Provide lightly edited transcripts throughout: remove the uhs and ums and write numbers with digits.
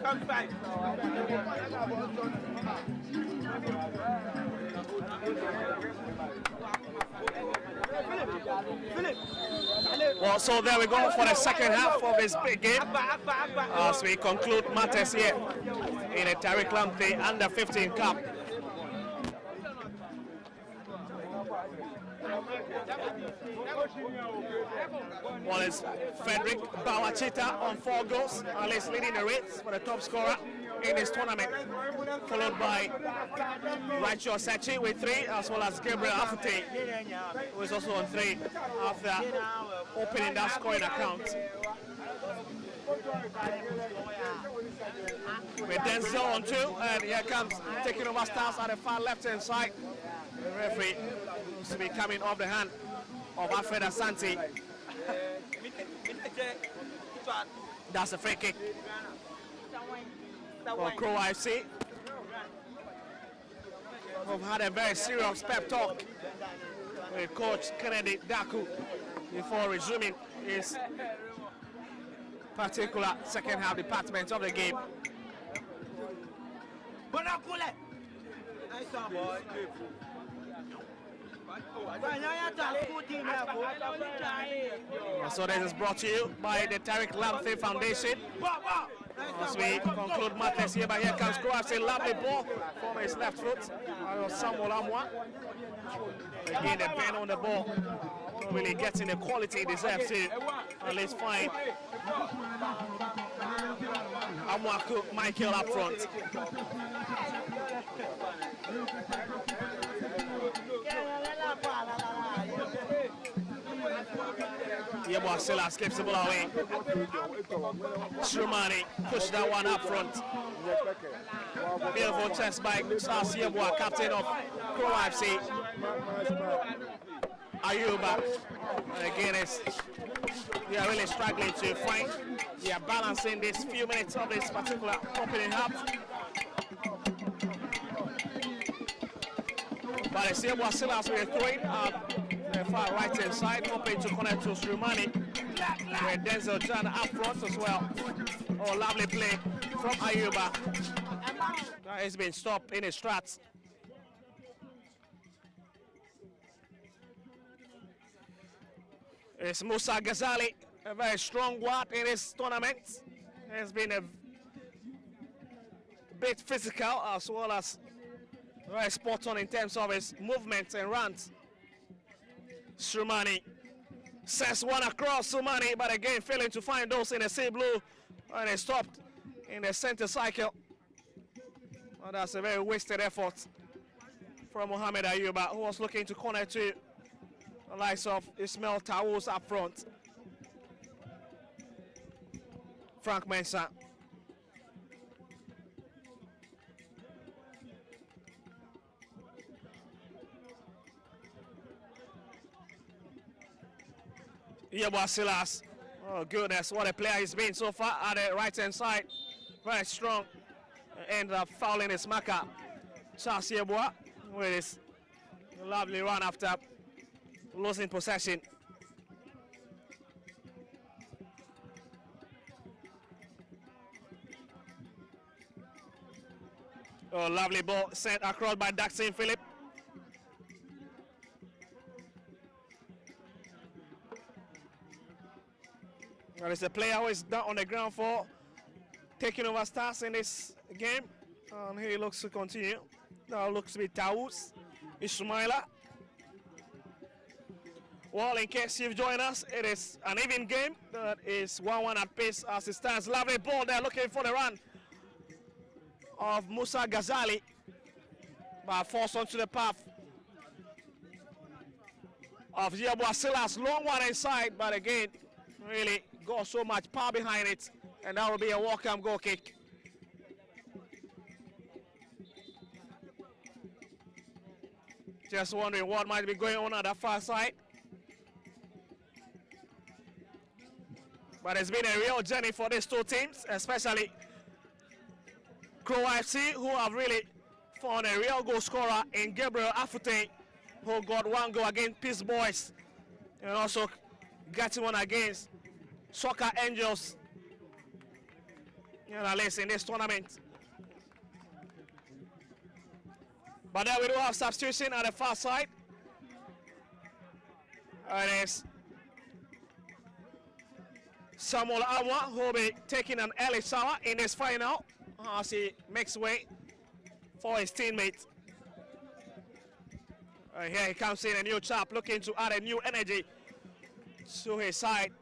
I'm five. Well, so there we go for the second half of this big game as we conclude matters here in the Tariq Lamptey Under 15 Cup. Well, it's Frederick Bawachita on 4 goals, and is leading the race for the top scorer in this tournament, followed by Raicho Sechi with 3, as well as Gabriel Afute, who is also on 3 after opening that scoring account. With Denzel on 2, and here comes taking over stance at the far left-hand side. The referee seems to be coming off the hand of Alfred Asante. That's a free kick for Crow FC. We've had a very serious pep talk with Coach Kennedy Daku before resuming his particular second half department of the game. So this is brought to you by the Tariq Lamptey Foundation. As we conclude matters here, but here comes Croatia, a lovely ball from his left foot. Samuel Amwa. Again, the bend on the ball, not really getting the quality he deserves to. At least fine. Amwa Cook, Michael up front. Yeboah Silla skips the ball away. Shrumani pushed that one up front. Beautiful chest by Sas Yeboah, captain of Crow FC. Ayuba. And again, they are really struggling to find. They are balancing this few minutes of this particular opening half. But the same was still as we're throwing the far right hand side, hoping to connect to Srimani. With Denzel John up front as well. Oh, lovely play from Ayuba. That has been stopped in his tracks. It's Musa Ghazali, a very strong one in this tournament. Has been a bit physical as well as very spot on in terms of his movements and runs. Srimani sends one across Sumani, but again failing to find those in the sea blue, and he stopped in the center cycle. Well, that's a very wasted effort from Mohamed Ayuba, who was looking to corner to the likes of Ismail Tawus up front. Frank Mensah. Yeboah Silas. Oh goodness, what a player he's been so far at the right hand side. Very strong. Ends up fouling his marker. Charles Yeboah with his lovely run after losing possession. Oh, lovely ball sent across by Daxin Philip. Well, it's a player who is down on the ground for taking over stars in this game. And he looks to continue. Now looks to be Taus, Ismaila. Well, in case you've joined us, it is an even game. That is 1-1 at pace as it stands. Lovely ball there, looking for the run of Musa Ghazali, but forced onto the path of Yeboah Silas. Long one inside, but again, really got so much power behind it, and that will be a welcome goal kick. Just wondering what might be going on at the far side. But it's been a real journey for these two teams, especially Crow FC, who have really found a real goal scorer in Gabriel Afute, who got one goal against Peace Boys, and also getting one against Soccer Angels, at least in this tournament. But then we do have substitution at the far side. And it's Samuel Amwa, who will be taking an early shower in this final as he makes way for his teammate. Here he comes in, a new chap looking to add a new energy to his side.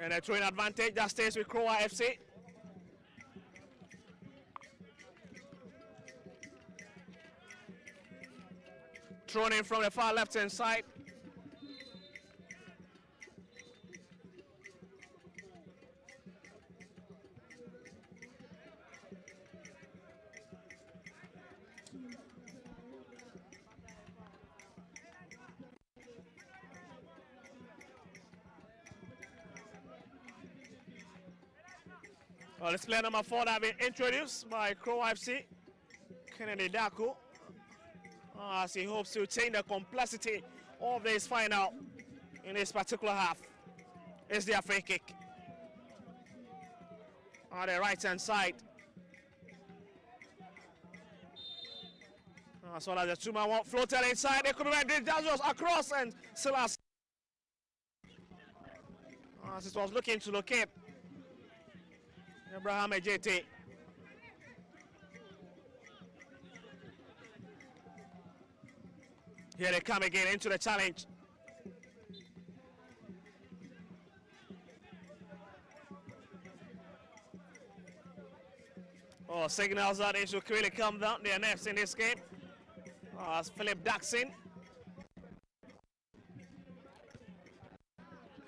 And a throwing advantage that stays with Crowa FC. Thrown in from the far left hand side. Well, it's player number 4 that has been introduced by Crow FC, Kennedy Daku, as he hopes to change the complexity of this final in this particular half. It's their free kick on the right hand side. As well as the 2-man one floated inside, it could be right dangerous across, and Silas, as it was looking to locate Abraham Ejete. Here they come again into the challenge. Oh, signals that they should really come down their necks in this game. As Philip Daxin.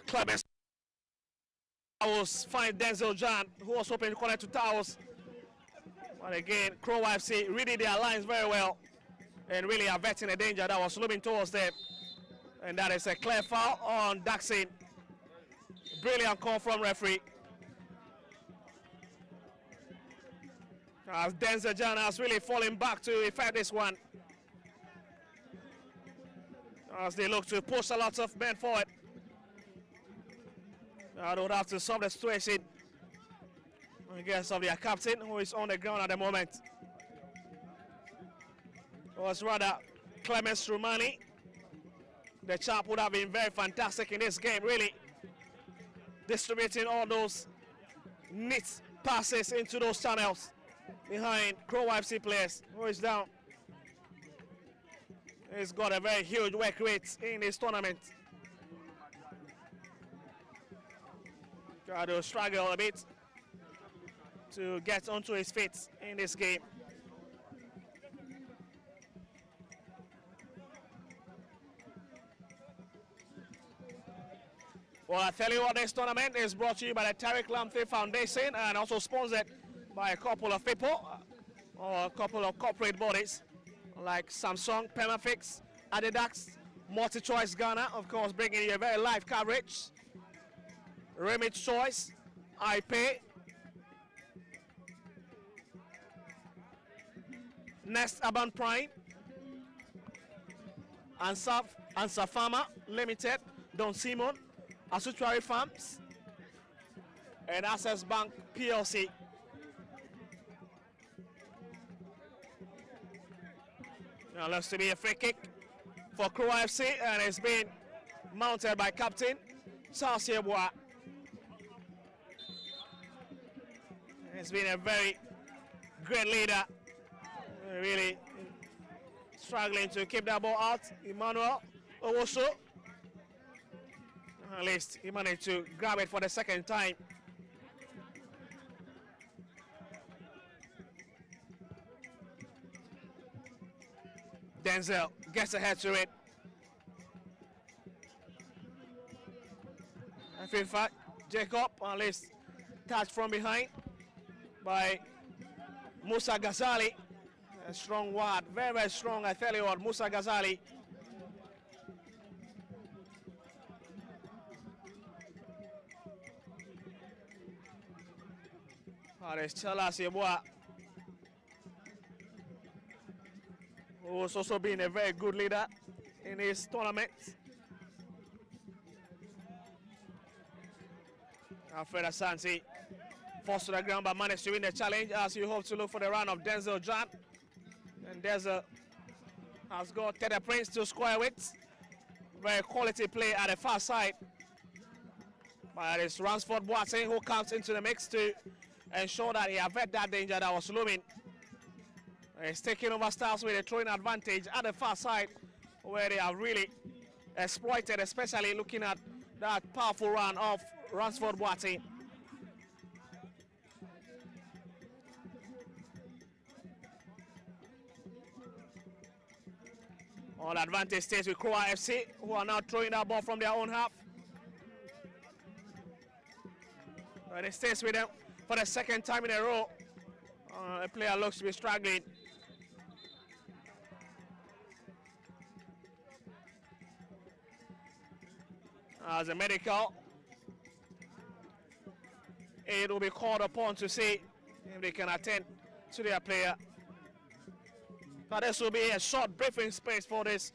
Clemens Towers find Denzel John, who was hoping to connect to Towers. But again, Crow FC reading their lines very well and really averting the danger that was looming towards them. And that is a clear foul on Daxin. brilliant call from referee. As Denzel John has really fallen back to effect this one. As they look to push a lot of men forward. I don't have to solve the situation against of their captain, who is on the ground at the moment. It was rather Clemens Romani. The chap would have been very fantastic in this game, really. Distributing all those neat passes into those channels behind Crow FC players, who is down. He's got a very huge work rate in this tournament. Got to struggle a bit to get onto his feet in this game. Well, I tell you what, this tournament is brought to you by the Tariq Lamptey Foundation and also sponsored by a couple of people or a couple of corporate bodies like Samsung, Permafix, Adidas, MultiChoice Ghana, of course, bringing you a very live coverage. Remit Choice, iPay, Nest Urban Prime, Ansaf Pharma Limited, Don Simon, Asutuari Farms, and Access Bank PLC. Now looks to be a free kick for Crow FC, and it's been mounted by captain Charles Yeboah. He's been a very great leader, really struggling to keep that ball out. Emmanuel Owoso, at least he managed to grab it for the second time. Denzel gets ahead to it. And in fact, Jacob, at least touched from behind by Musa Ghazali. A strong word, very, very strong, I tell you what, Musa Ghazali. There's Charles Yeboah, who has also been a very good leader in his tournament. Alfred Asante forced to the ground but managed to win the challenge as you hope to look for the run of Denzel John. And Denzel has got Teddy Prince to square with. Very quality play at the far side. But it's Ransford Boateng who comes into the mix to ensure that he averted that danger that was looming. He's taking over Stars with a throwing advantage at the far side, where they have really exploited, especially looking at that powerful run of Ransford Boateng. All advantage stays with Crow FC, who are now throwing that ball from their own half. But it stays with them for the second time in a row. The player looks to be struggling. As a medical aid will be called upon to see if they can attend to their player. But this will be a short briefing space for these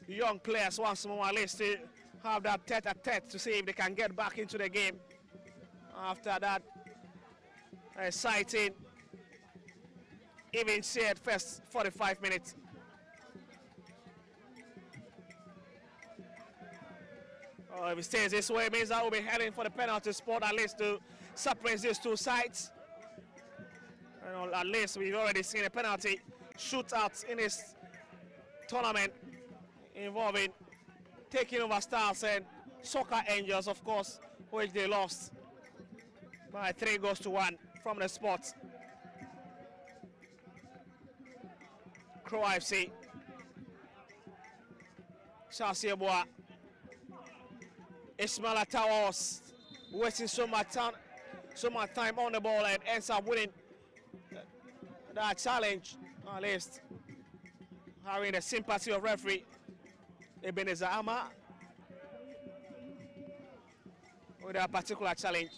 young players once more, at least to have that tete-a-tete to see if they can get back into the game after that exciting, even shared first 45 minutes. If it stays this way, it means that we'll be heading for the penalty spot, at least to separate these two sides. And at least we've already seen a penalty shootout in this tournament involving taking over Stars and Soccer Angels, of course, which they lost by 3-1 from the spot. Crow FC. Charles Yeboah. Ismail Atawas wasting so much time on the ball and ends up winning that challenge, at least having the sympathy of referee Ebenezer Ama. with a particular challenge.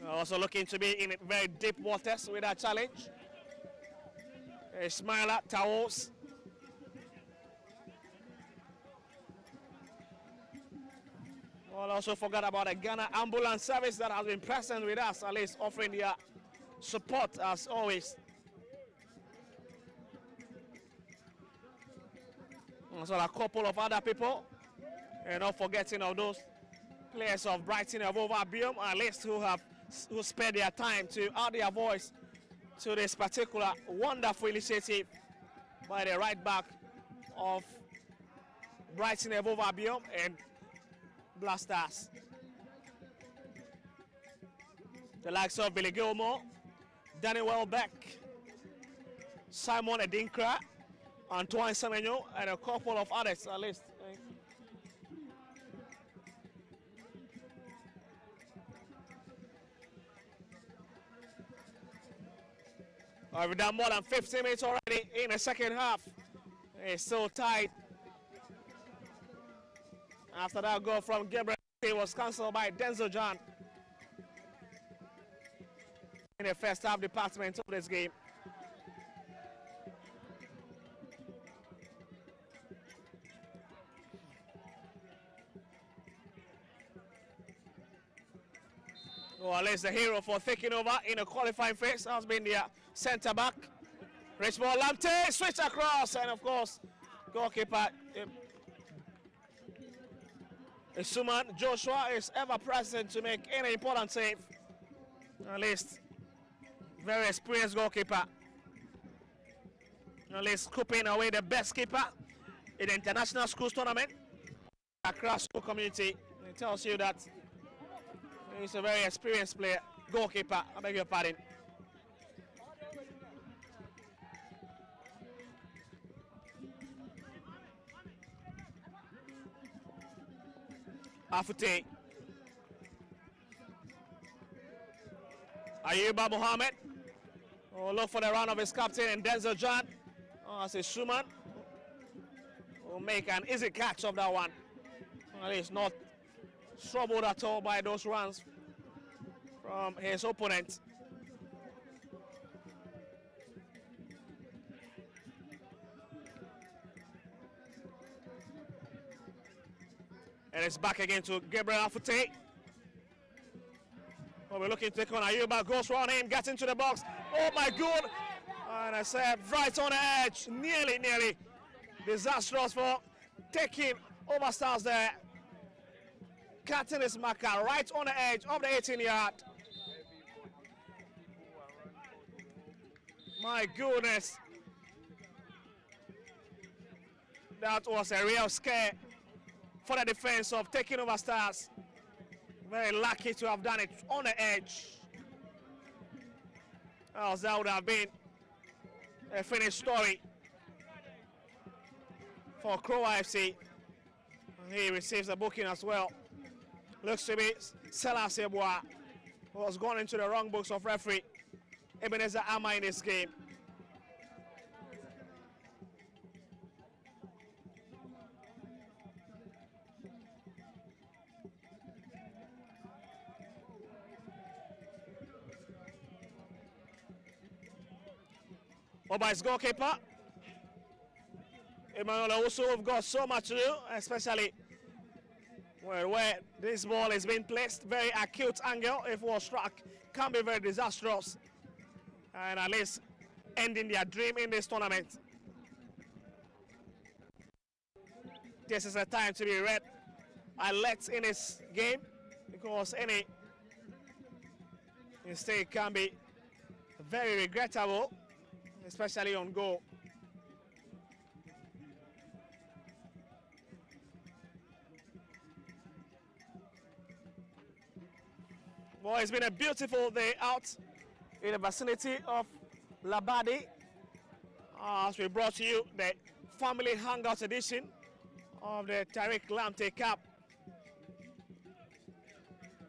Also looking to be in very deep waters with that challenge. Ismaila Towels. Well, also forgot about the Ghana ambulance service that has been present with us, at least offering their support as always. Also a couple of other people, and not forgetting of those players of Brighton of Over Albion, at least who spared their time to add their voice to this particular wonderful initiative by the right back of Brighton of Over Albion and Blasters. The likes of Billy Gilmore, Danny Welbeck, Simon Edinkra, Antoine Semenyo, and a couple of others at least. We've done more than 15 minutes already in the second half. It's so tight. After that goal from Gabriel, it was cancelled by Denzel John in the first half department of this game. Well, at least the hero for taking over in the qualifying phase has been the centre back. Rich ball, Lamptey, switch across, and of course, goalkeeper Suman Joshua is ever present to make any important save. At least, very experienced goalkeeper. At least scooping away the best keeper in the international schools tournament across school community. It tells you that he's a very experienced player, goalkeeper, I beg your pardon. Afute. Ayuba Mohammed. Oh, look for the run of his captain and Denzel John. Oh, I say Schumann will make an easy catch of that one. Well, he's not troubled at all by those runs from his opponent. And it's back again to Gabriel Afute. Well, we're looking to take on Ayuba, goes round him, gets into the box. Oh my God! And I said right on the edge, nearly disastrous for taking over Stars there. Cutting his marker right on the edge of the 18-yard. My goodness. That was a real scare for the defense of taking over Stars. Very lucky to have done it on the edge. Else that would have been a finished story for Crow FC. And he receives a booking as well. Looks to be Selassie Bois, who has gone into the wrong books of referee Ebenezer Ama in this game. Oba's goalkeeper, Emmanuel also have got so much to do, especially where this ball is being placed. Very acute angle, if it was struck, can be very disastrous. And at least ending their dream in this tournament. This is a time to be red alert in this game, because any mistake can be very regrettable, especially on goal. Well, it's been a beautiful day out in the vicinity of Labadi as we brought to you the family hangout edition of the Tariq Lamptey Cup,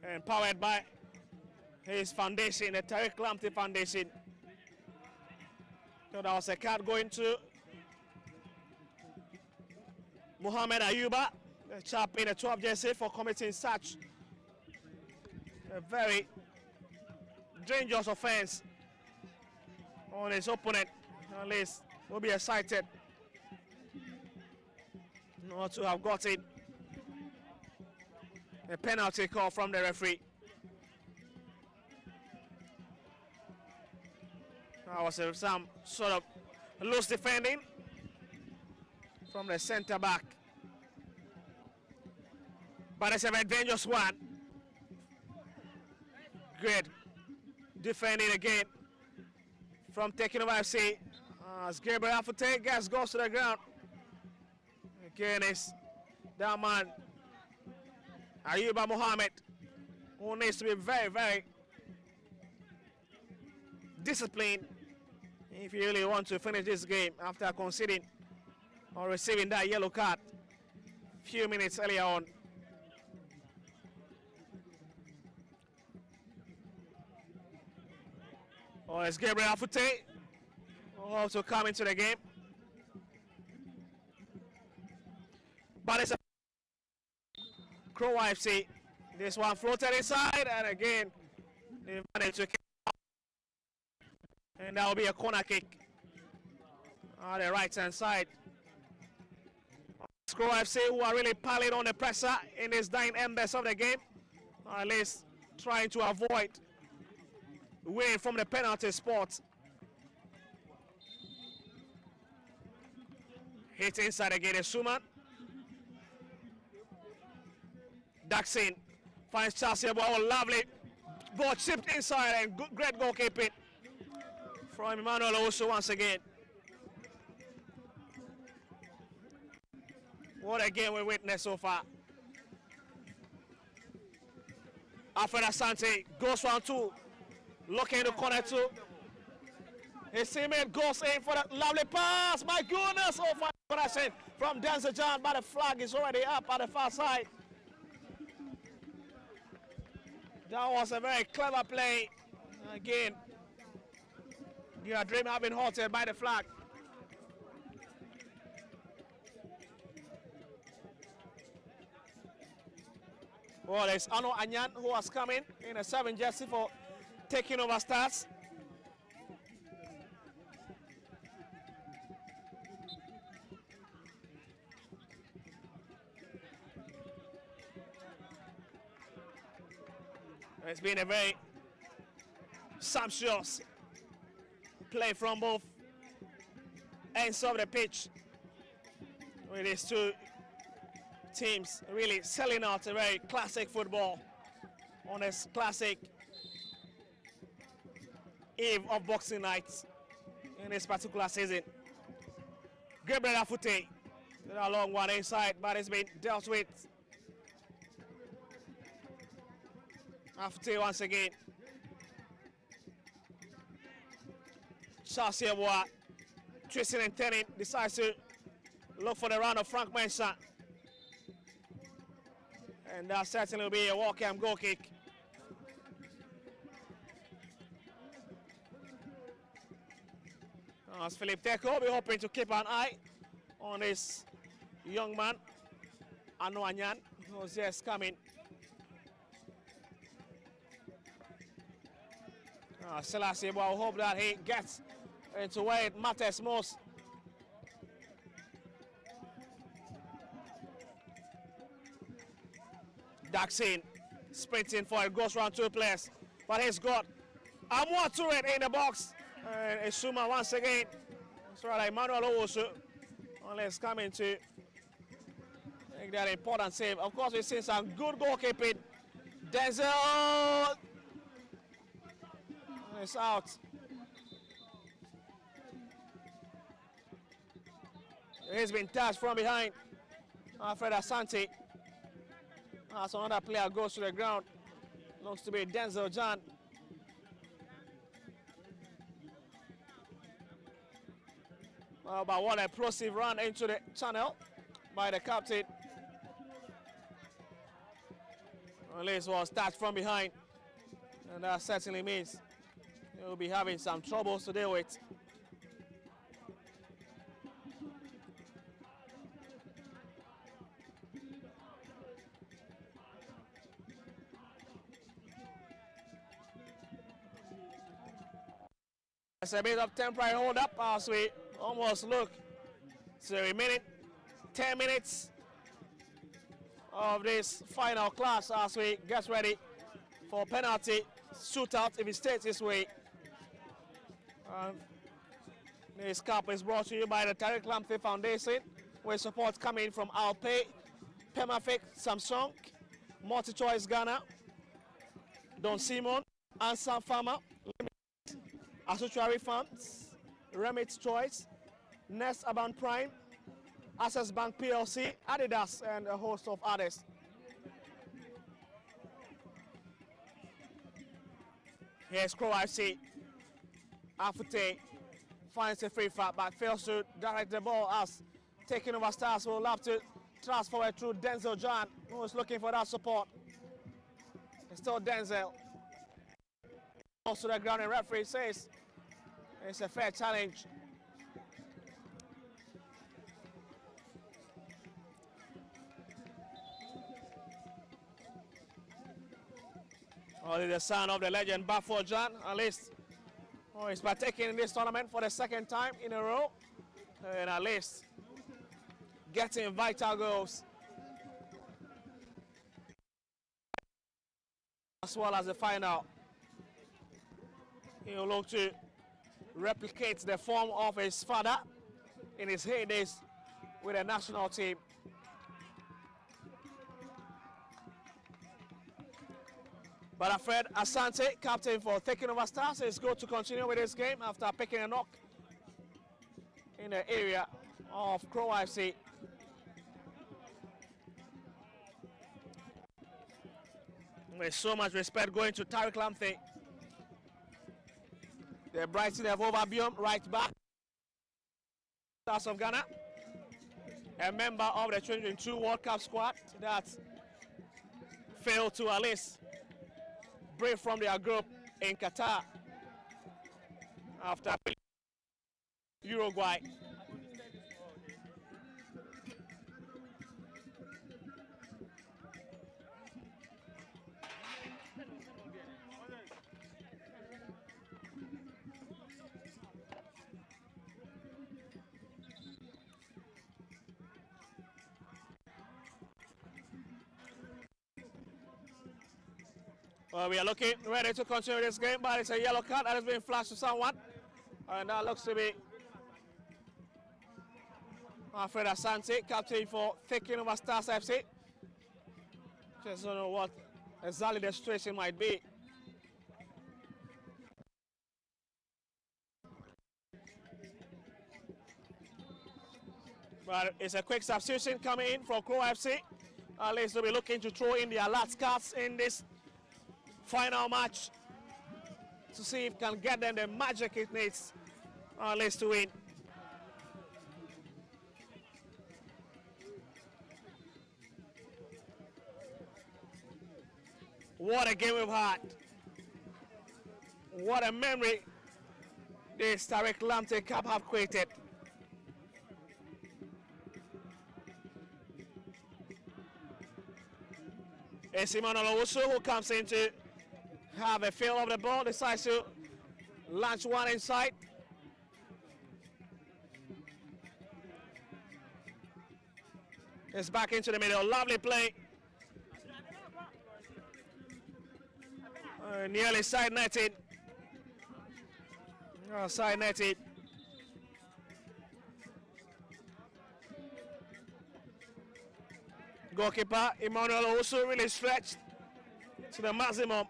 and powered by his foundation, the Tariq Lamptey Foundation. So that was a card going to Mohamed Ayuba, The chap in the 12 jersey for committing such a very dangerous offense on his opponent. At least will be excited not to have got it. A penalty call from the referee. That was some sort of loose defending from the centre back. But it's a very dangerous one. Great defending again from taking over FC. As Gabriel Afute goes to the ground. Again, it's that man, Ayuba Mohammed, who needs to be very, very disciplined if you really want to finish this game after conceding or receiving that yellow card a few minutes earlier on. Oh, it's Gabriel Afute who also come into the game. But it's a Crow FC. This one floated inside, and again, they managed to kick it. And that will be a corner kick on the right-hand side. Crow FC, who are really piling on the pressure in this dying embers of the game, or at least trying to avoid winning from the penalty spot. Hit inside again, is Suman. Daxin finds Chelsea ball, lovely ball chipped inside, and good, great goalkeeping from Emmanuel also once again. What a game we witnessed so far. Alfred Asante goes round two, looking in the corner two. His teammate goes in for that lovely pass. My goodness, oh, fine connection from Denzel John, but the flag is already up at the far side. That was a very clever play. Again, your dream have been halted by the flag. Well, there's Ano Anyan who has come in a 7 jersey for taking over Stars. It's been a very sumptuous play from both ends of the pitch, with these two teams really selling out a very classic football on this classic eve of Boxing Night in this particular season. Gabriel Afute, a long one inside, but it's been dealt with. Afute once again. Chelsea Bois, twisting and turning, decides to look for the round of Frank Mensah. And that certainly will be a Walkham goal kick. As Philip Teko will be hoping to keep an eye on this young man, Ano Anyan, who's just coming. Selassie, but I hope that he gets into where it matters most. Daxin sprinting for it, goes round 2 players, but he's got Amwa Touré in the box. And Isuma once again. It's right, Emmanuel Owusu only is coming to make that important save. Of course, we've seen some good goalkeeping. Denzel is out. He's been touched from behind. Alfred Asante. As another player goes to the ground. Looks to be Denzel John. But what a plosive run into the channel by the captain. At least was touched from behind. And that certainly means he'll be having some troubles to deal with. It's a bit of temporary hold up as we almost look to the remaining 10 minutes of this final class as we get ready for penalty shootout if it stays this way. This cup is brought to you by the Tariq Lamptey Foundation, with support coming from Alpay, Permafix, Samsung, MultiChoice Ghana, Don Simon, Ansan Farmer, Asutuari Farms, Remit's Choice, Nest Urban Prime, Access Bank PLC, Adidas, and a host of others. Here's Crow FC. Afute finds a free fat but fails to direct the ball as taking over Stars will have to thrust forward through Denzel John, who is looking for that support. It's still Denzel. Also the ground, and referee says it's a fair challenge. Only the son of the legend Bafo John, at least, who is partaking in this tournament for the second time in a row, and at least getting vital goals as well as the final. He will look to replicate the form of his father in his heydays with the national team. But Alfred Asante, captain for taking over Stars, is good to continue with this game after picking a knock in the area of Crow FC. With so much respect going to Tariq Lamptey. The Brighton of Overbiom, right back. Stars of Ghana, a member of the 2022 World Cup squad that failed to at least break from their group in Qatar after Uruguay. Well, we are looking ready to continue this game, but it's a yellow card that has been flashed to someone, and that looks to be Alfred Asante, captain for taking over Stars FC. Just don't know what exactly the situation might be. But it's a quick substitution coming in for Crow FC. At least they'll be looking to throw in their last cards in this final match to see if it can get them the magic it needs at least to win. What a game we've had. What a memory this Tariq Lamptey Cup have created. It's Emmanuel Owusu who comes in to have a feel of the ball, decides to launch one inside. It's back into the middle, lovely play. Nearly side netted. Side netted. Goalkeeper Emmanuel Owusu really stretched to the maximum.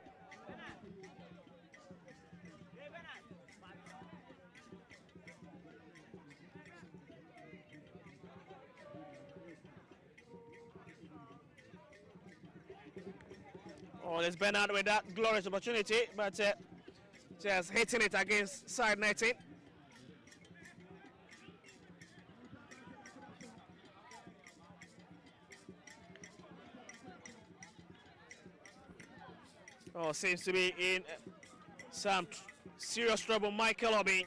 Oh, there's Bernard with that glorious opportunity, but just hitting it against side netting. Oh, seems to be in some serious trouble, Michael Obi.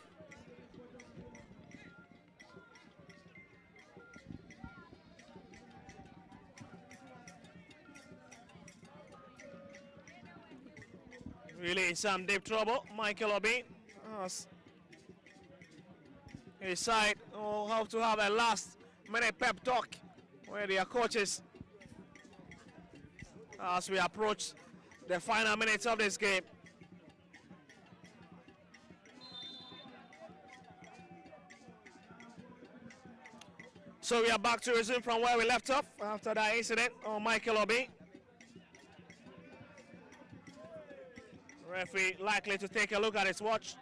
Really in some deep trouble, Michael Obi. his side will have to have a last-minute pep talk with their coaches as we approach the final minutes of this game. So we are back to resume from where we left off after that incident on Michael Obi. Referee likely to take a look at his watch.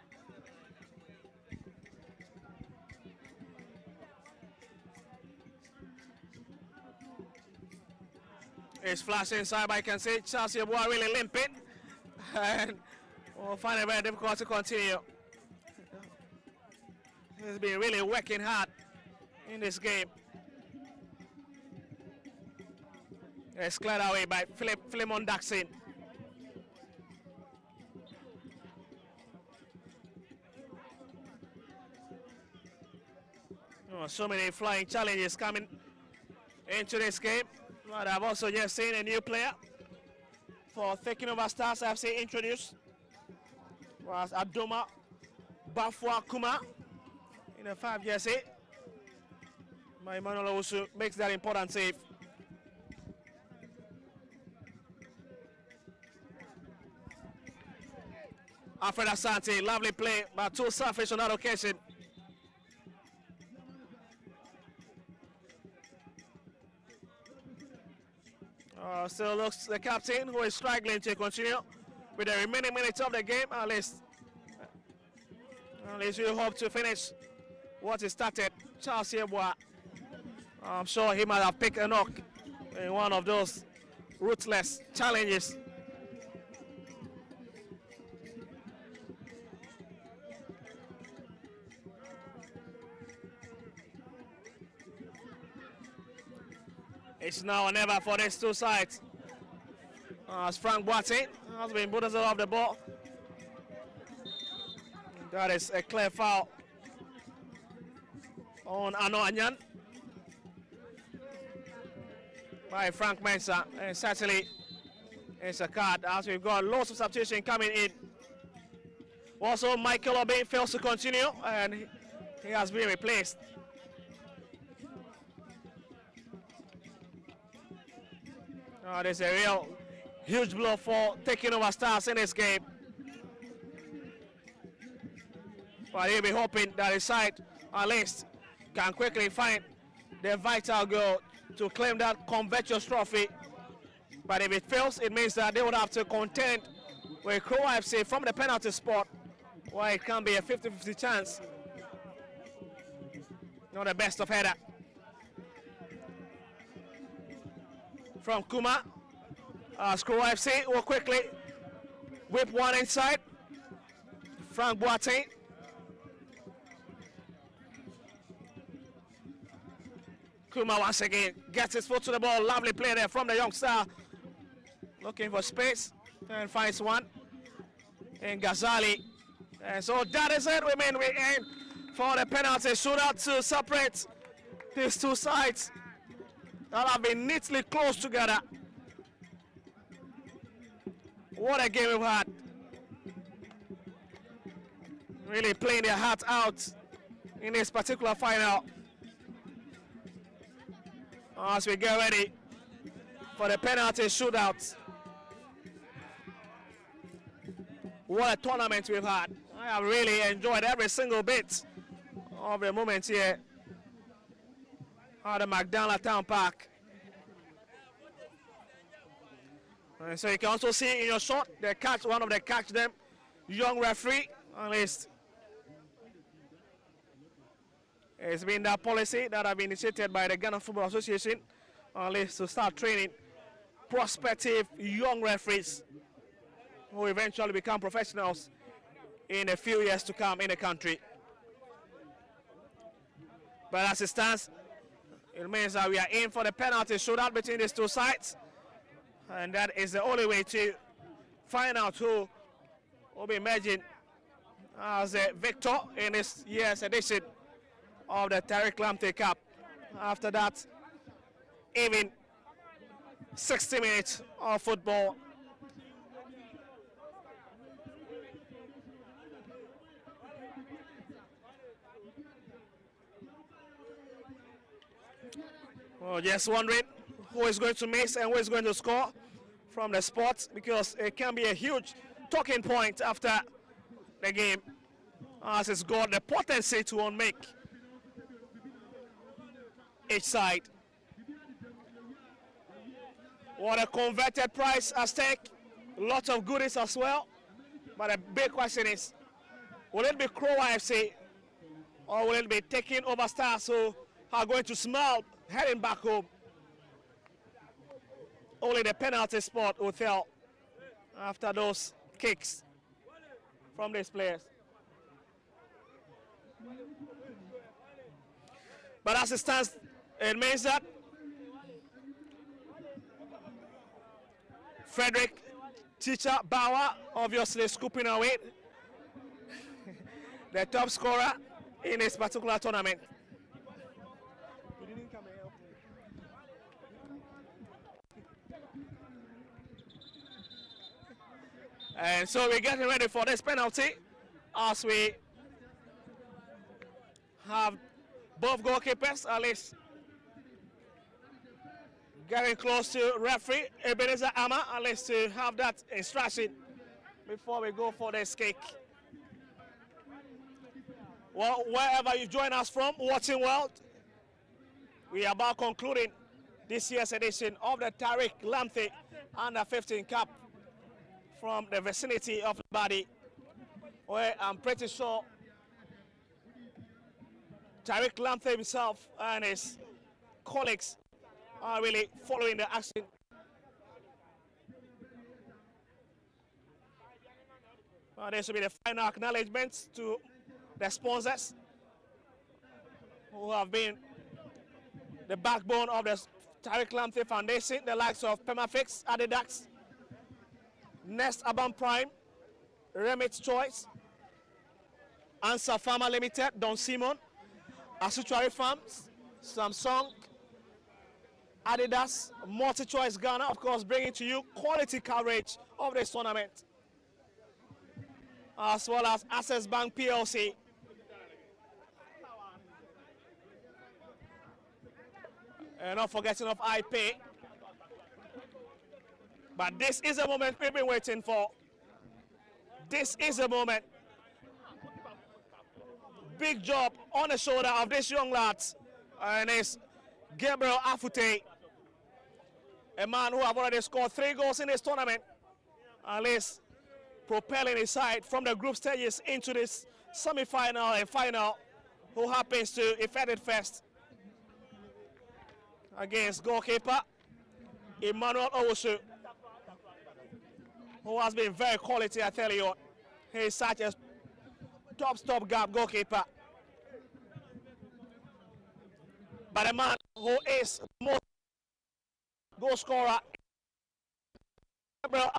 It's flashing inside, but I can see Chelsea boy really limping. And we'll find it very difficult to continue. He's been really working hard in this game. It's cleared away by Philemon Daxin. Oh, so many flying challenges coming into this game. But I've also just seen a new player for Taking Over Stars FC introduced. Was Adoma Bafwa Kuma in a 5 jersey. My Emmanuel also makes that important save. Alfred Asante, lovely play, but too selfish on that occasion. Still looks the captain who is struggling to continue with the remaining minutes of the game. At least we hope to finish what he started. Charles Yeboah, I'm sure he might have picked a knock in one of those ruthless challenges. It's now or never for these two sides. As Frank Boateng has been put off the ball. That is a clear foul on Ano Anyan by Frank Mensah. And certainly it's a card as we've got lots of substitution coming in. Also, Michael Obi fails to continue and he has been replaced. There's a real huge blow for Taking Over Stars in this game. But he'll be hoping that his side at least can quickly find the vital goal to claim that covetous trophy. But if it fails, it means that they would have to contend with Crow FC from the penalty spot, where it can be a 50-50 chance. Not the best of header from Kuma. Crow FC will quickly whip one inside. Frank Boateng. Kuma once again gets his foot to the ball. Lovely play there from the young star. Looking for space and finds one. And Ghazali. And so that is it. We aim for the penalty shootout to separate these two sides that have been neatly close together. What a game we've had. Really playing their heart out in this particular final. As we get ready for the penalty shootout. What a tournament we've had. I have really enjoyed every single bit of the moment here at the McDonald Town Park. And so you can also see in your shot, the catch, one of the catch them, young referee, at least. It's been that policy that have been initiated by the Ghana Football Association, at least to start training prospective young referees who eventually become professionals in a few years to come in the country. But as it stands, it means that we are in for the penalty shootout between these two sides. And that is the only way to find out who will be emerging as a victor in this year's edition of the Tariq Lamptey Cup. After that, even 60 minutes of football. Well, just wondering who is going to miss and who is going to score from the spot, because it can be a huge talking point after the game, as it's got the potency to unmake each side. What a converted price at stake. Lots of goodies as well. But the big question is, will it be Crowa FC or will it be taking over Stars who are going to smile heading back home? Only the penalty spot will tell after those kicks from these players. But as it stands, it means that Frederick Teacher Bauer obviously scooping away the top scorer in this particular tournament. And so we're getting ready for this penalty as we have both goalkeepers at least getting close to referee Ebenezer Ama, at least to have that instruction before we go for this kick. Well, wherever you join us from, watching world, we are about concluding this year's edition of the Tariq Lamptey Under-15 Cup from the vicinity of the body, where I'm pretty sure Tariq Lamptey himself and his colleagues are really following the action. Well, there should be the final acknowledgements to the sponsors who have been the backbone of the Tariq Lamptey Foundation, the likes of Permafix, Adidas, Nest Urban Prime, Remit's Choice, Answer Pharma Limited, Don Simon, Asutuari Farms, Samsung, Adidas, Multi-Choice Ghana, of course, bringing to you quality coverage of this tournament, as well as Access Bank PLC. And not forgetting of IP. But this is a moment we've been waiting for. This is a moment. Big job on the shoulder of this young lad, and it's Gabriel Afute, a man who have already scored 3 goals in this tournament, at least propelling his side from the group stages into this semi-final and final, who happens to effect it first against goalkeeper Emmanuel Owusu, who has been very quality, I tell you. He's such a top stopgap goalkeeper. But a man who is the most goal scorer, Gabriel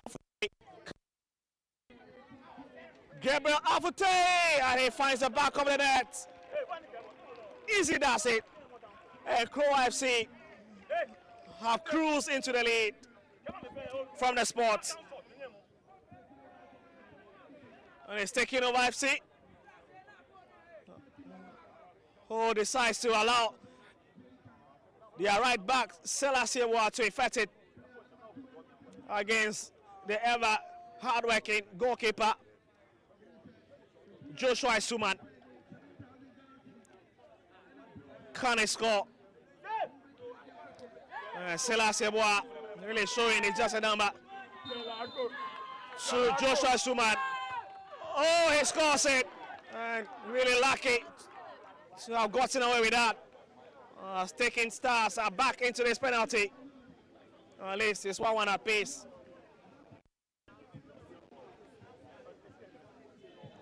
Afute, and he finds the back of the net. Easy does it. And Crowa FC have cruised into the lead from the spot. And he's taking over FC, who decides to allow their right back, Selassie, to effect it against the ever hard-working goalkeeper, Joshua Suman. Can he score? Selassie really showing it's just a number. So Joshua Suman. Oh, he scores it. And really lucky to have gotten away with that. Taking Stars are back into this penalty. At least it's 1-1 apiece.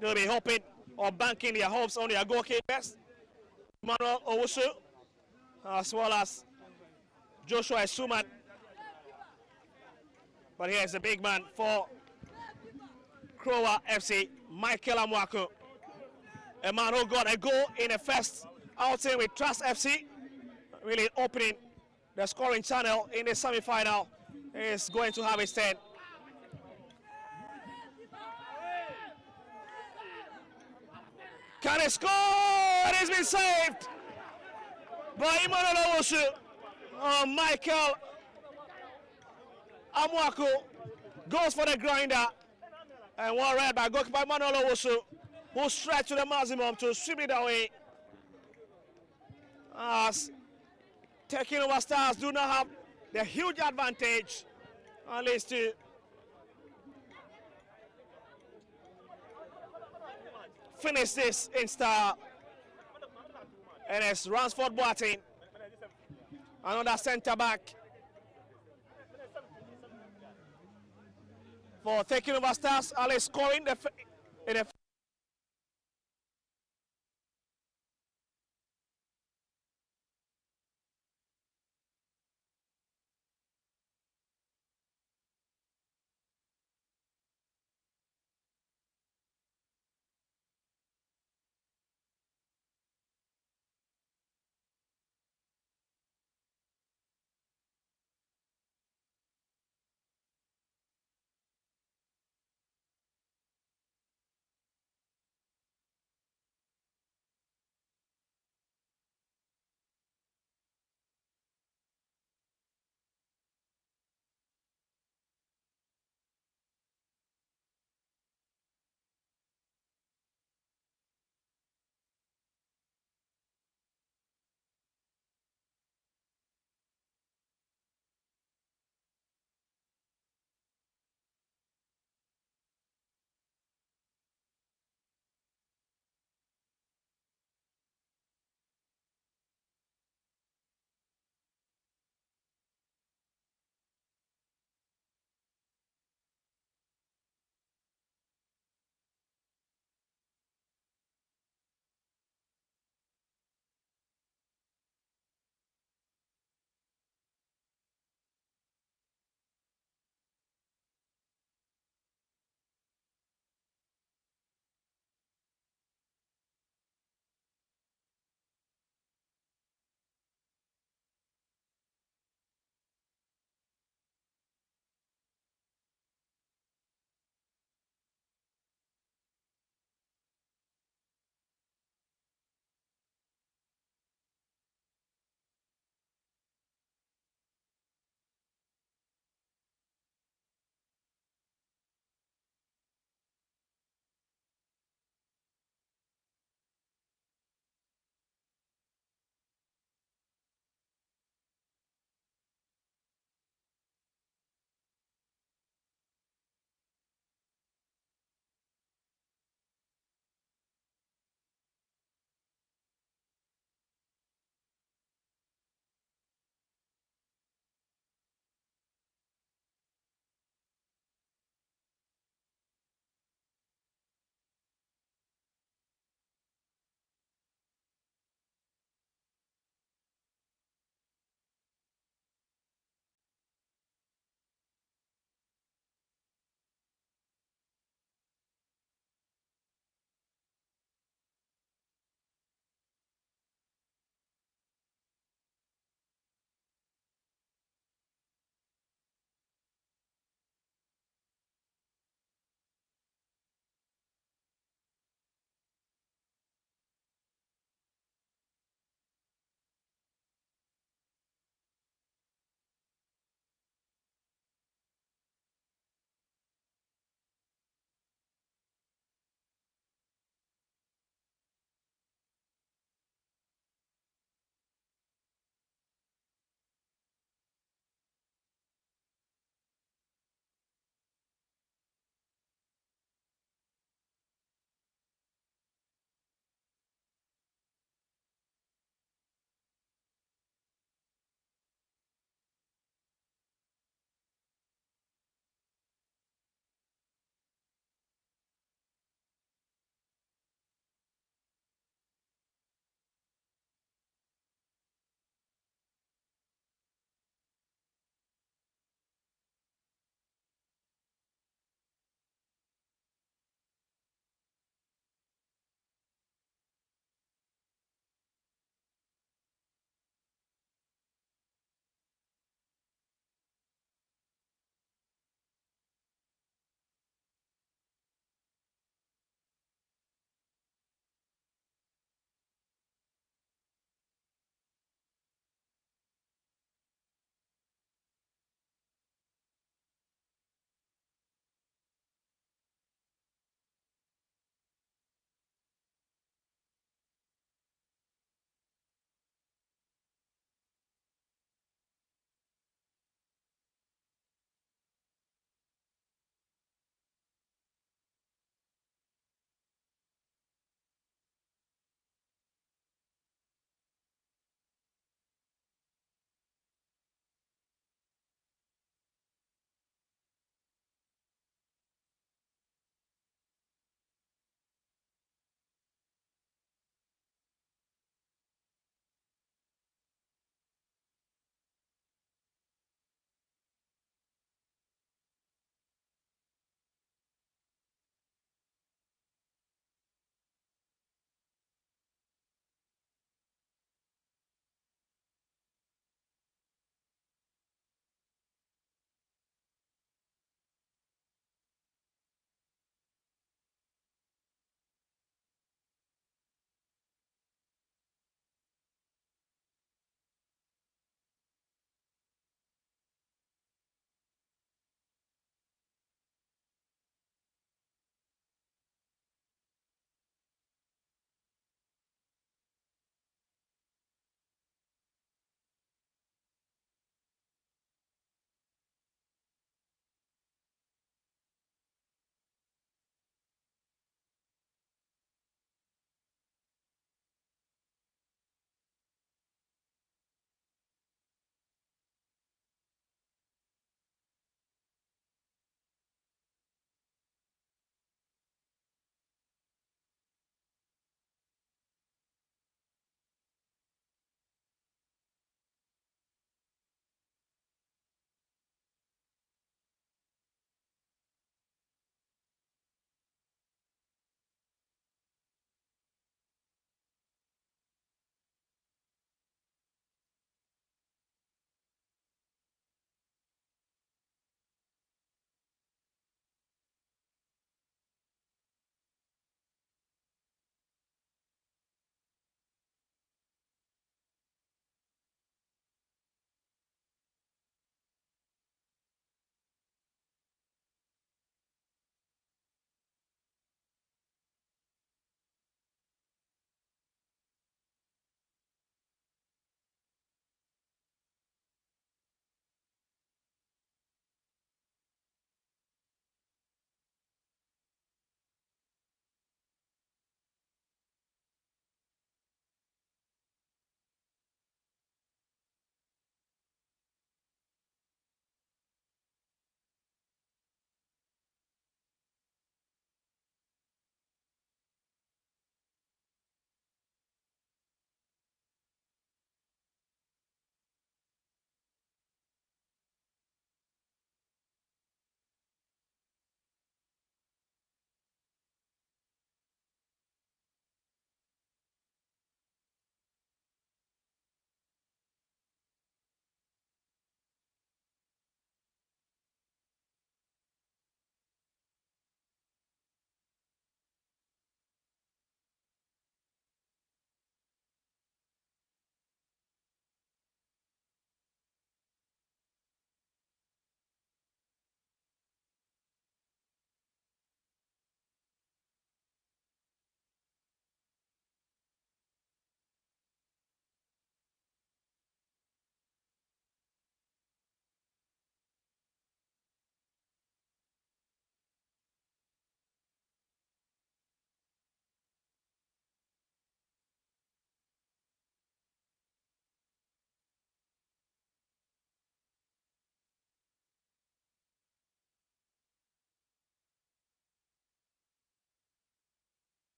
They'll be hoping or banking their hopes on their goalkeepers, Emmanuel Owusu, as well as Joshua Suman. But here's the big man for Crowa FC, Michael Amwaku, a man who got a goal in the first outing with Trust FC, really opening the scoring channel in the semi-final. Is going to have his turn. Can he score? It has been saved by Emmanuel Owusu. Michael Amwako goes for the grinder. And one red by goalkeeper Manolo Wosu, who stretched to the maximum to sweep it away. As taking over Stars do not have the huge advantage, at least to finish this in Star. And it's Ransford Boateng, another centre back for taking over Stars. Ali scoring in the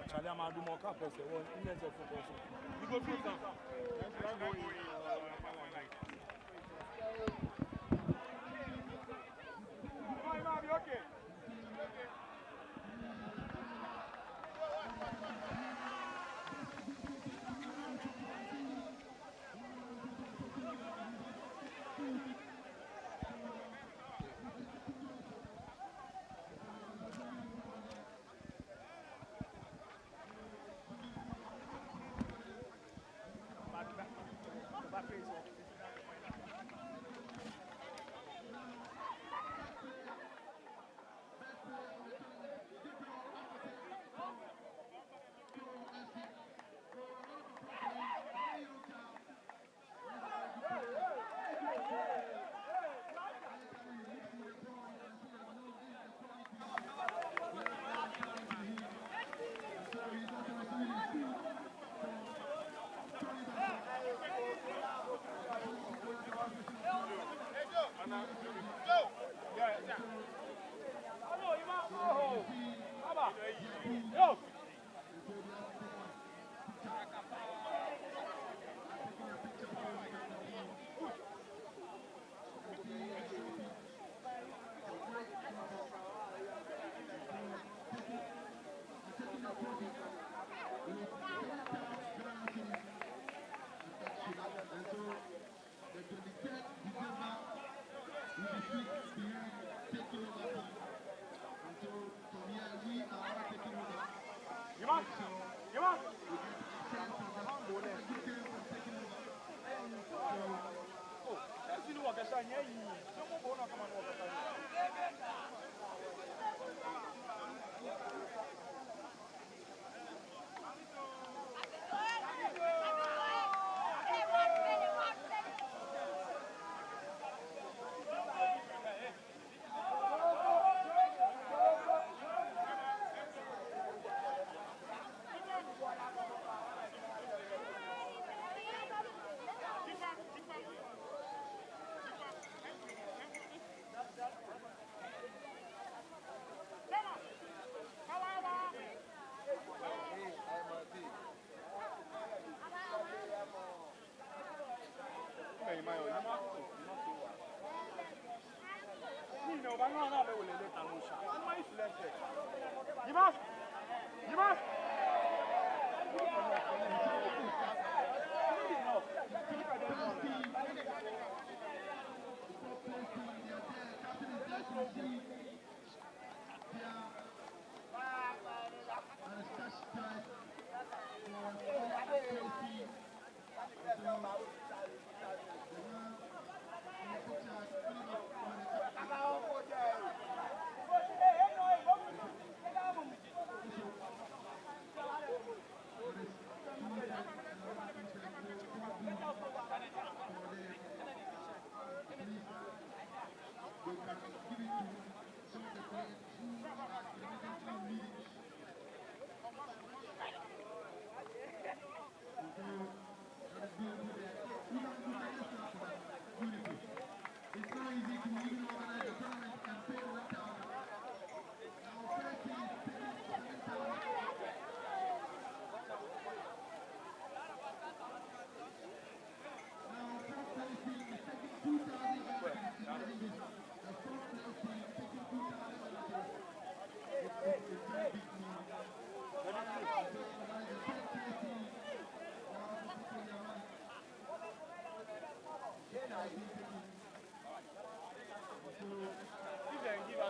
Charlie, I'm going to do more capes. You go through some. Okay.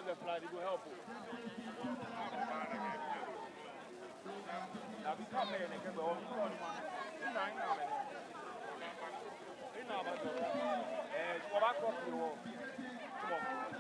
The flag will help you. Now, we come here and get the whole one. Come on.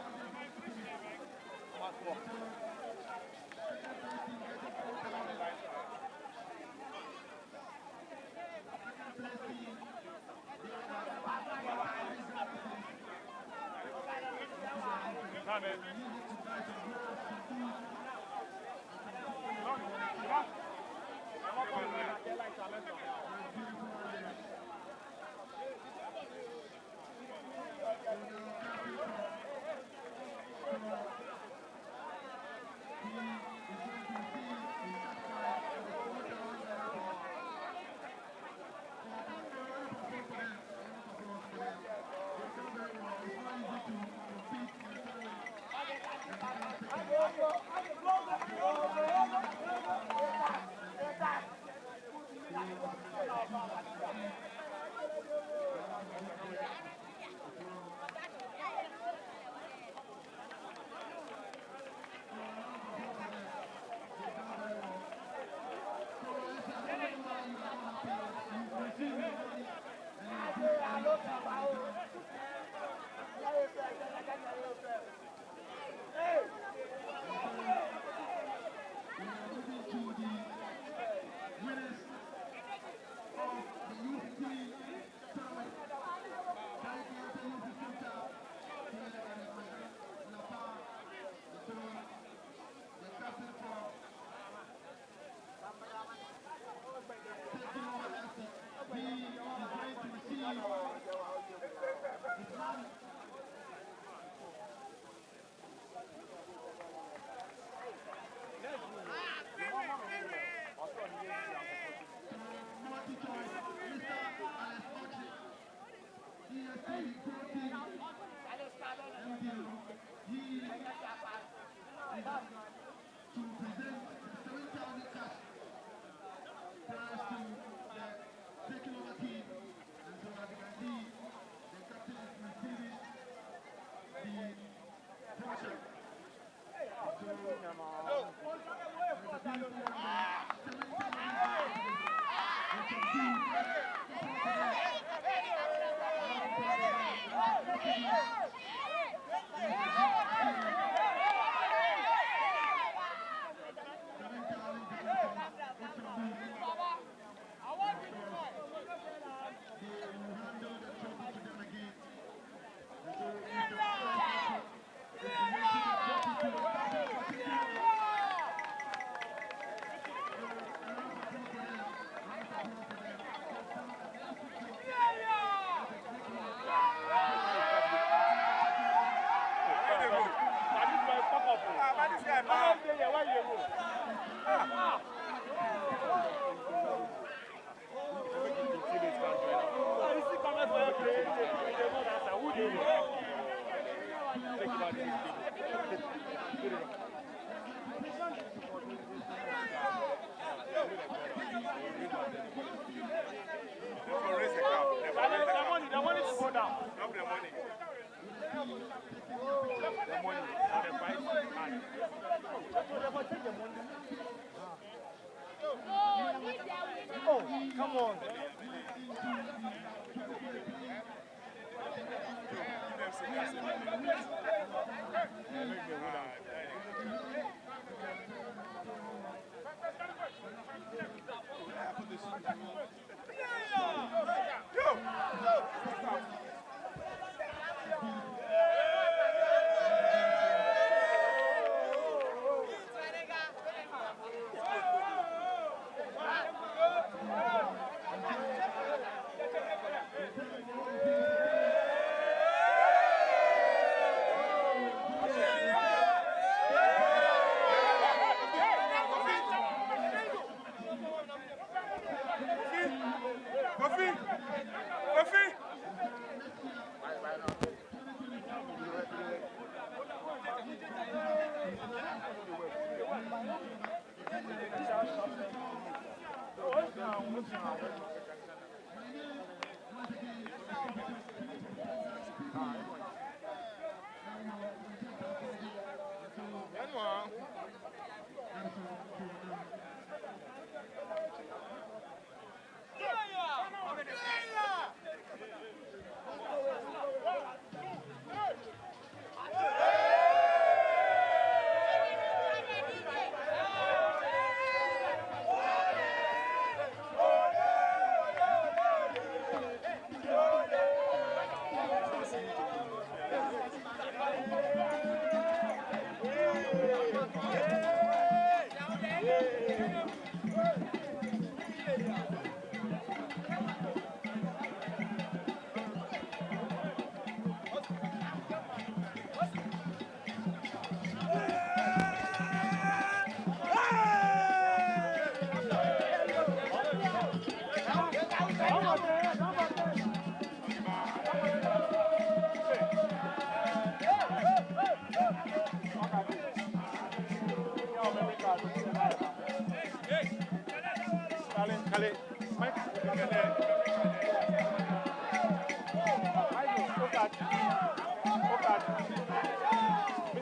Come on.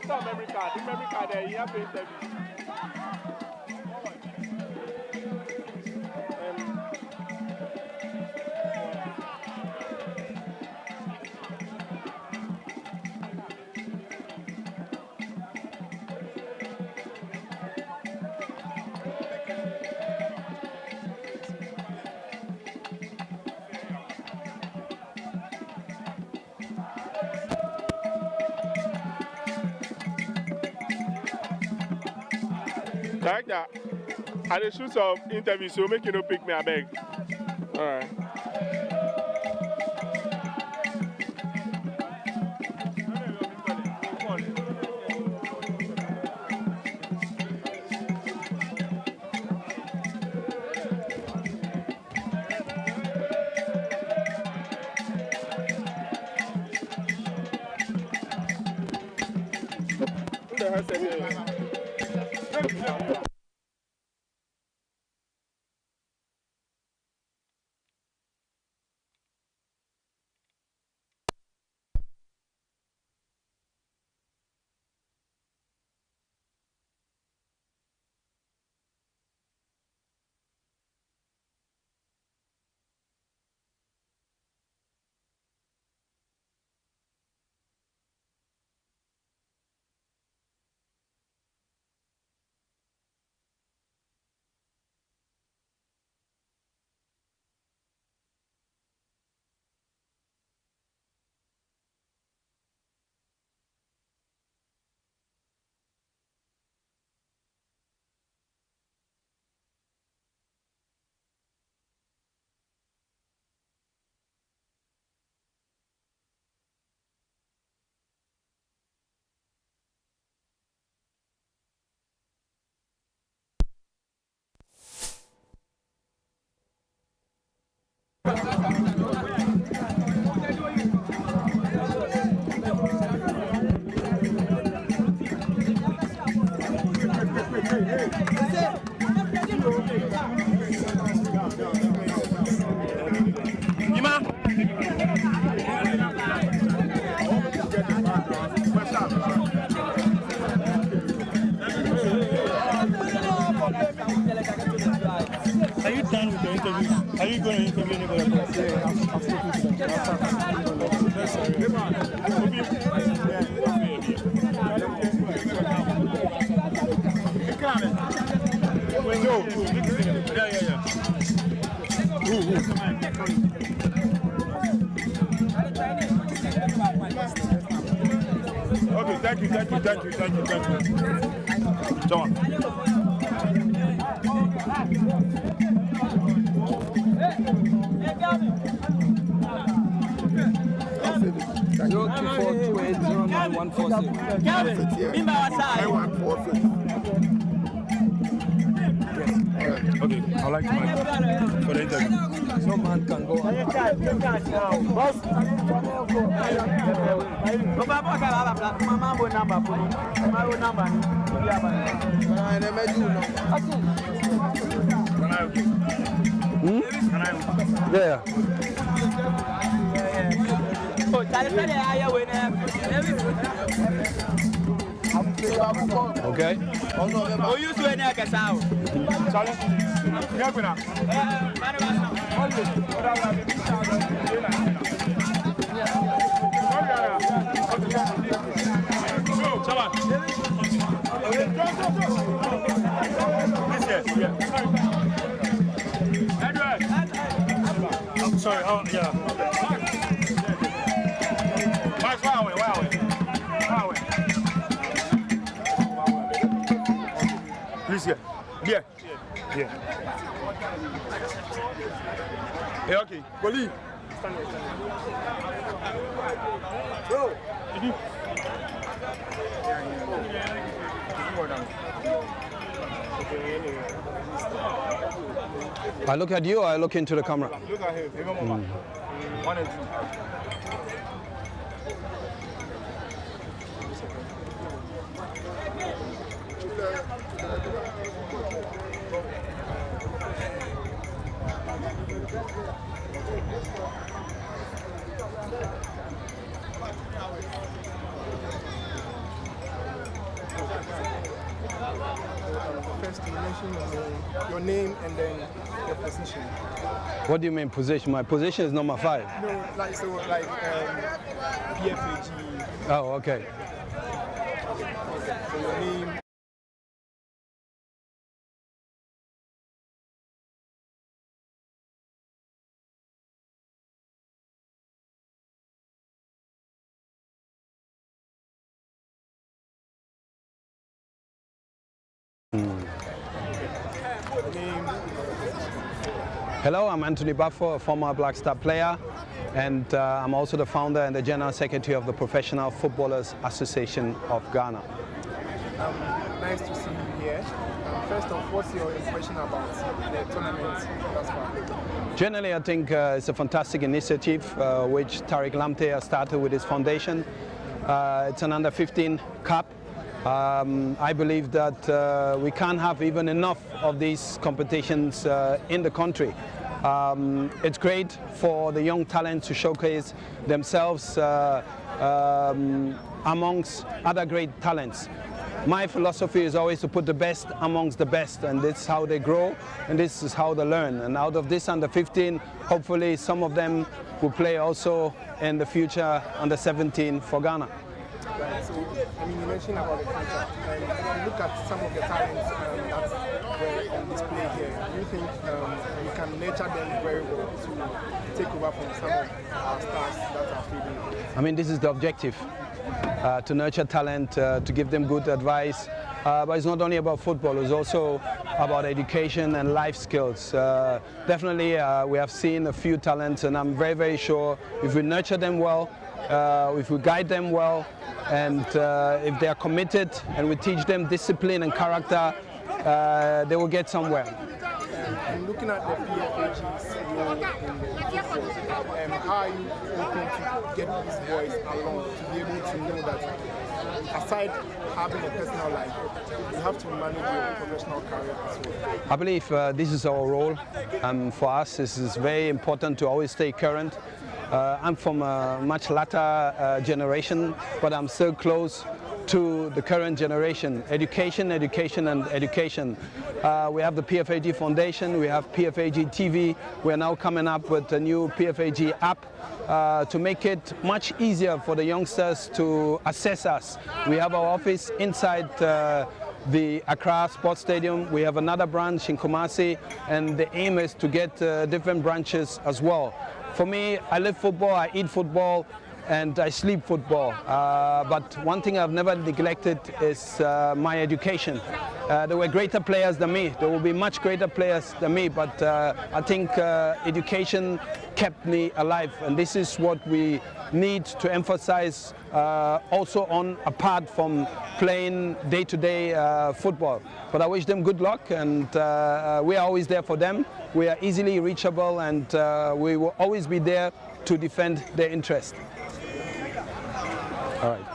Mr. Memory card, the memory card there, you have to interview. Like that. I dey shoot some interviews, so make you no pick me, I beg. All right. Who the hell said that? Are you done with the interview? Are you going to interview anybody else? Yeah, I'm speaking to them. Okay, thank you. John. Okay, I'd like to mic for the interview. No man can go. Yeah. Okay. Oh, you do any other sound? I'm sorry. Oh, yeah. Yeah. Yeah. Hey, okay. Goli. Bro. I look at you or I look into the camera? Look at him. One and two. First, you mention your name and then your position. What do you mean position? My position is number 5. No, like so, like PFAG. Oh, okay. So your name. Hello, I'm Anthony Buffo, a former Black Star player, and I'm also the founder and the General Secretary of the Professional Footballers Association of Ghana. Nice to see you here. First off, what's your impression about the tournament thus far? Generally, I think it's a fantastic initiative which Tariq Lamptey has started with his foundation. It's an under-15 cup. I believe that we can't have even enough of these competitions in the country. It's great for the young talent to showcase themselves amongst other great talents. My philosophy is always to put the best amongst the best, and this is how they grow and this is how they learn. And out of this under 15, hopefully some of them will play also in the future under 17 for Ghana. Right, so, I mean, you mentioned about the future, and if you look at some of the talents that were on display here, do you think we can nurture them very well to take over from some of our stars that are fading? I mean, this is the objective, to nurture talent, to give them good advice. But it's not only about football, it's also about education and life skills. Definitely, we have seen a few talents, and I'm very, very sure if we nurture them well, if we guide them well, and if they are committed and we teach them discipline and character, they will get somewhere. And looking at the PFAG's role in the football, how are you hoping to get these boys along to be able to know that aside having a personal life, you have to manage your professional career as well? I believe this is our role. For us, this is very important to always stay current. I'm from a much later generation, but I'm still close to the current generation. Education, education, and education. We have the PFAG Foundation, we have PFAG TV. We're now coming up with a new PFAG app to make it much easier for the youngsters to access us. We have our office inside the Accra Sports Stadium. We have another branch in Kumasi, and the aim is to get different branches as well. For me, I live football, I eat football, and I sleep football. But one thing I've never neglected is my education. There were greater players than me. There will be much greater players than me, but I think education kept me alive, and this is what we need to emphasize also on apart from playing day-to-day football. But I wish them good luck, and we are always there for them. We are easily reachable, and we will always be there to defend their interest. All right.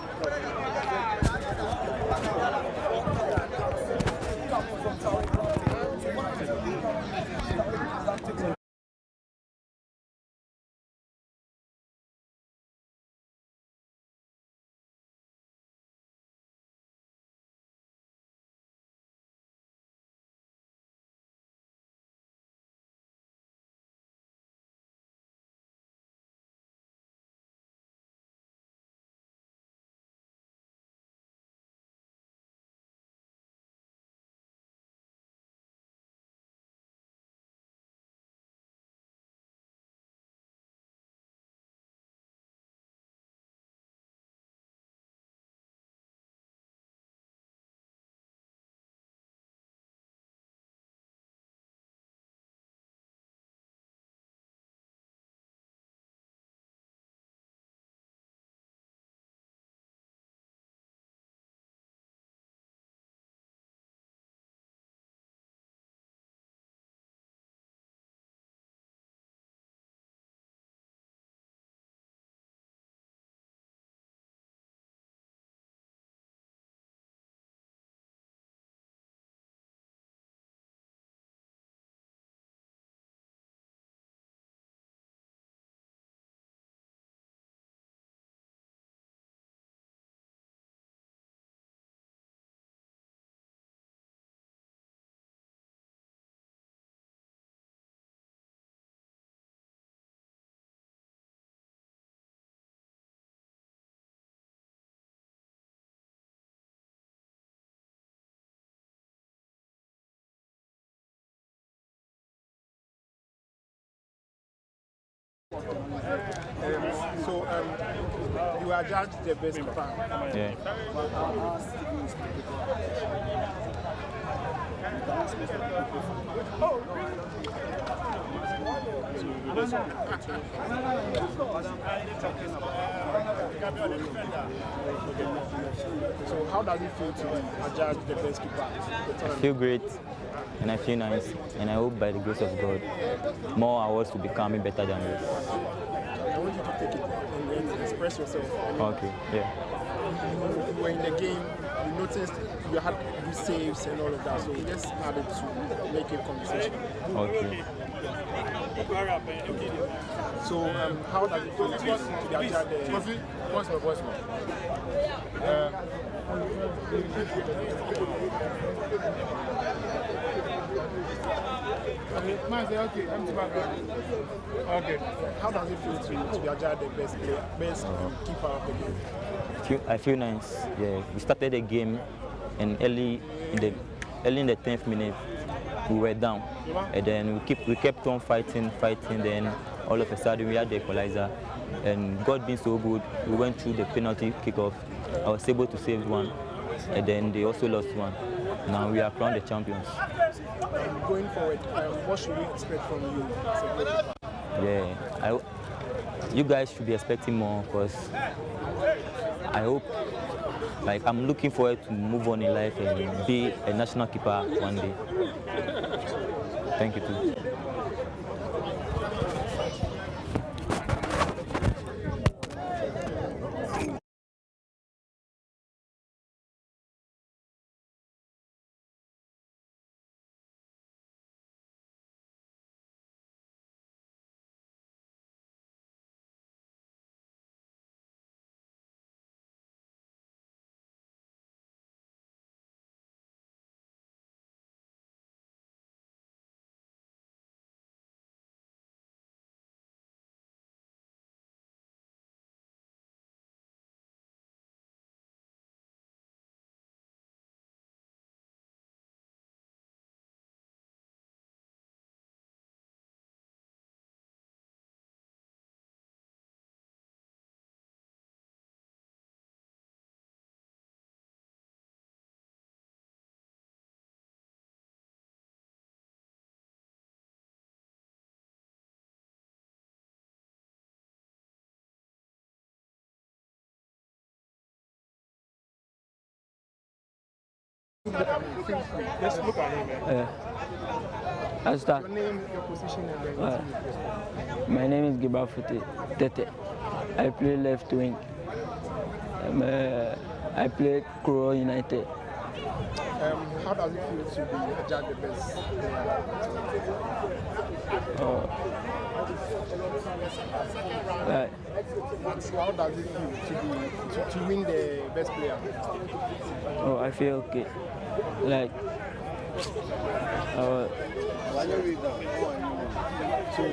So you are judged the best keeper. Yeah. So how does it feel to be adjudged the best keeper? I feel great and I feel nice, and I hope by the grace of God more awards will be coming better than this. I want you to take it and express yourself. Okay, yeah. You were in the game, you noticed you had good saves and all of that, so just added to make a conversation. Okay. So how does it feel to be adjudged Okay. How does it feel to be adjudged the best player, best keeper of the game? I feel nice. Yeah, we started the game, and early in the 10th minute, we were down, and then we kept on fighting. Then all of a sudden we had the equalizer, and God being so good, we went through the penalty kickoff. I was able to save one, and then they also lost one. Now we are crowned the champions. Going forward, what should we expect from you as a goalkeeper? Yeah, you guys should be expecting more, because I hope, like, I'm looking forward to move on in life and be a national keeper one day. Thank you too. Just look at him, man. I'll start. Your name, your position, and then your team you play. My name is Gibafuti Tete. I play left wing. I play Kuro United. How does it feel to be adjudged the best player? Right. How does it feel to win the best player? Oh, I feel okay. Like, so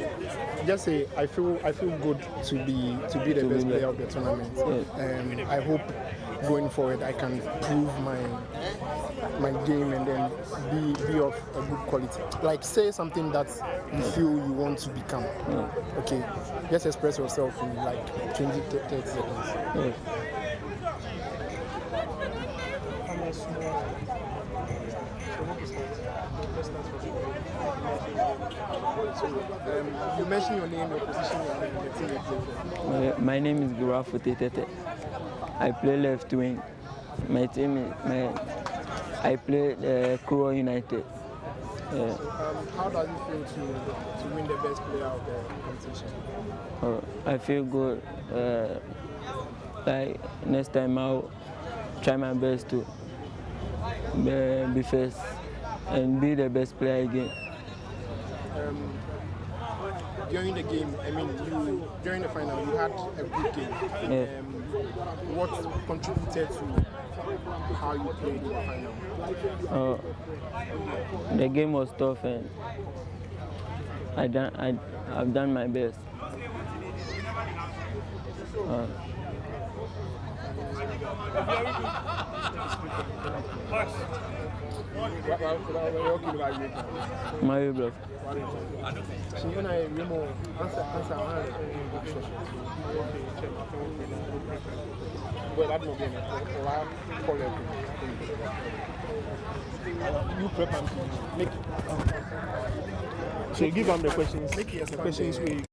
just say I feel good to be the best player of the tournament. Yeah. I hope going forward I can prove my game and then be of a good quality. Like, say something that you feel you want to become. Yeah. Okay, just express yourself in like 20 30 seconds. Yeah. You mentioned your name, your position, and the team you play for. My name is Gibafuti Tete. I play left wing. My team is I play Kuro United. How does it feel to win the best player of the competition? I feel good. Like, next time I'll try my best to be first and be the best player again. During the game, I mean, during the final, you had a good game. Yeah. What contributed to how you played in the final? The game was tough, and I've done my best. Mario Bluff. So you know, answer. Well, that will be You prep and make. So give them the questions. The questions we.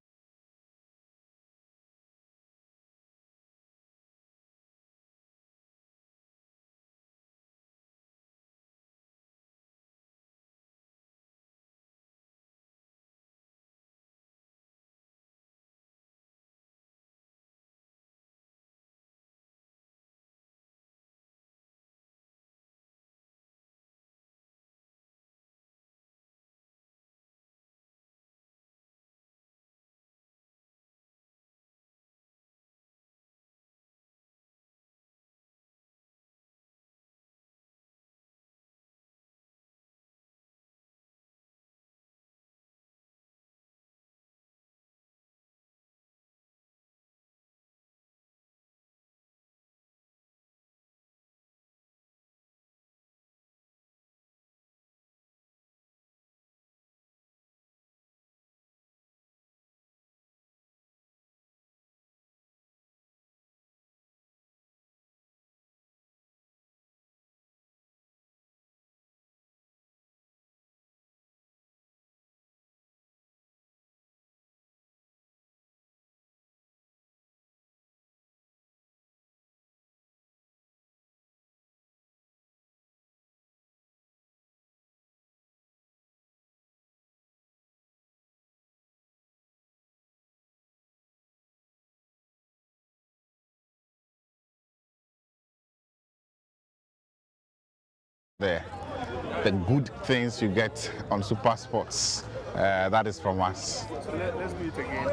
The good things you get on Super Sports, that is from us. So let's do it again.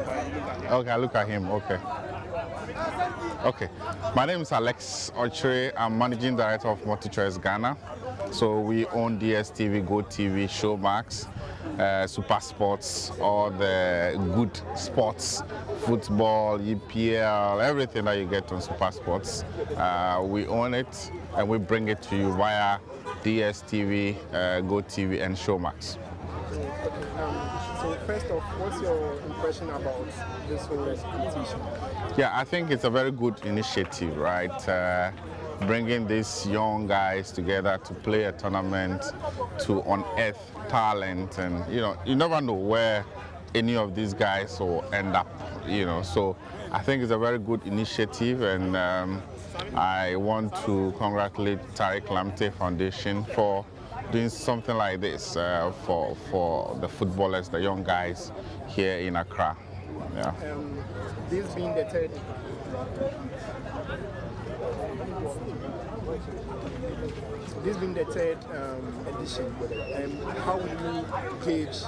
Okay, look at him. Okay. Okay. My name is Alex Ochre. I'm Managing Director of MultiChoice Ghana. So we own DSTV, GoTV, Showmax, Super Sports, all the good sports, football, EPL, everything that you get on Super Sports. We own it and we bring it to you via DSTV, GoTV and Showmax. So first off, what's your impression about this whole competition? Yeah, I think it's a very good initiative, right? Bringing these young guys together to play a tournament, to unearth talent, and you never know where any of these guys will end up, So I think it's a very good initiative, and I want to congratulate Tariq Lamptey Foundation for doing something like this for the footballers, the young guys here in Accra. Yeah. This being the third. This being the third edition, how will you gauge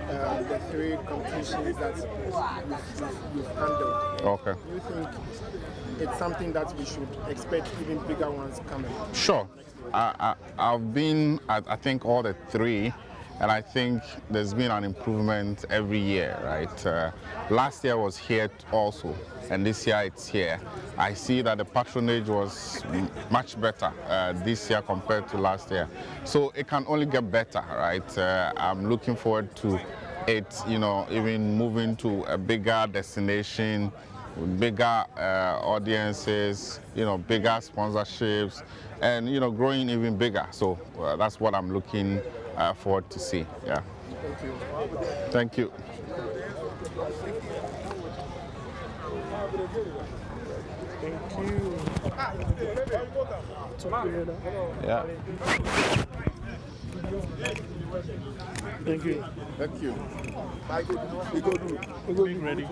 the three competitions that you've handled? Okay. Do you think it's something that we should expect even bigger ones coming? Sure. I've been at, I think, all the three, and I think there's been an improvement every year, right? Last year was here also, and this year it's here. I see that the patronage was much better this year compared to last year. So it can only get better, right? I'm looking forward to it, even moving to a bigger destination, bigger audiences, bigger sponsorships, and growing even bigger. So that's what I'm looking forward to see. Yeah. Thank you. Thank you. Yeah. Thank you. Thank you. We go ready.